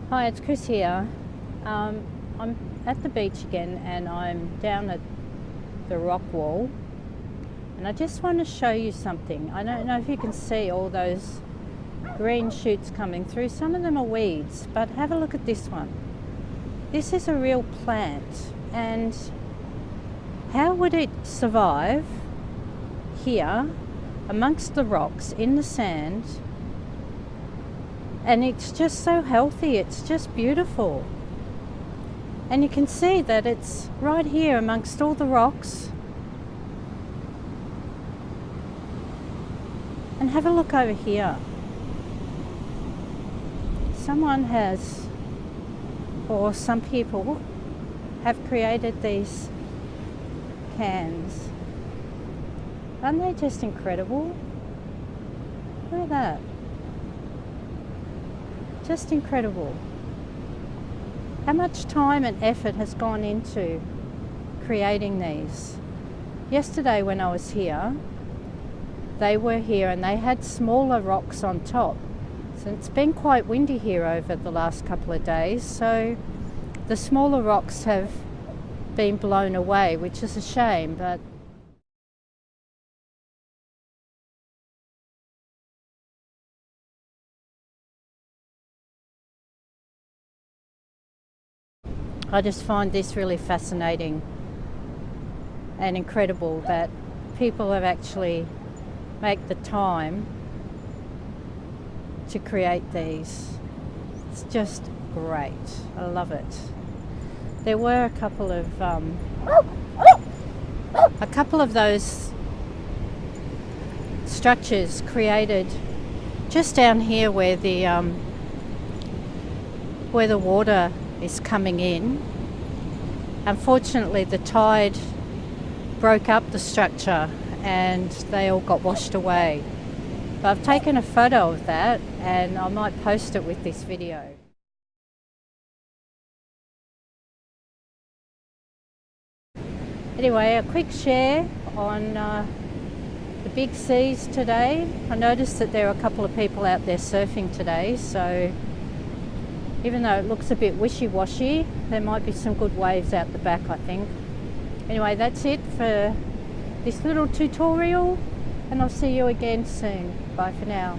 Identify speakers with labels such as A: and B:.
A: Hi, it's Chris here. I'm at the beach again and I'm down at the rock wall, and I just want to show you something. I don't know if you can see all those green shoots coming through. Some of them are weeds, but have a look at this one. This is a real plant, and how would it survive here amongst the rocks in the sand? And it's just so healthy, it's just beautiful. And you can see that it's right here amongst all the rocks. And have a look over here. Someone has, or some people have created these cans. Aren't they just incredible? Look at that. Just incredible. How much time and effort has gone into creating these. Yesterday when I was here, they were here and they had smaller rocks on top. So it's been quite windy here over the last couple of days, so the smaller rocks have been blown away, which is a shame, but I just find this really fascinating and incredible that people have actually made the time to create these. It's just great. I love it. There were a couple of those structures created just down here where the water is coming in. Unfortunately, the tide broke up the structure and they all got washed away. But I've taken a photo of that and I might post it with this video. Anyway, a quick share on the big seas today. I noticed that there are a couple of people out there surfing today, so even though it looks a bit wishy-washy, there might be some good waves out the back, I think. Anyway, that's it for this little tutorial, and I'll see you again soon. Bye for now.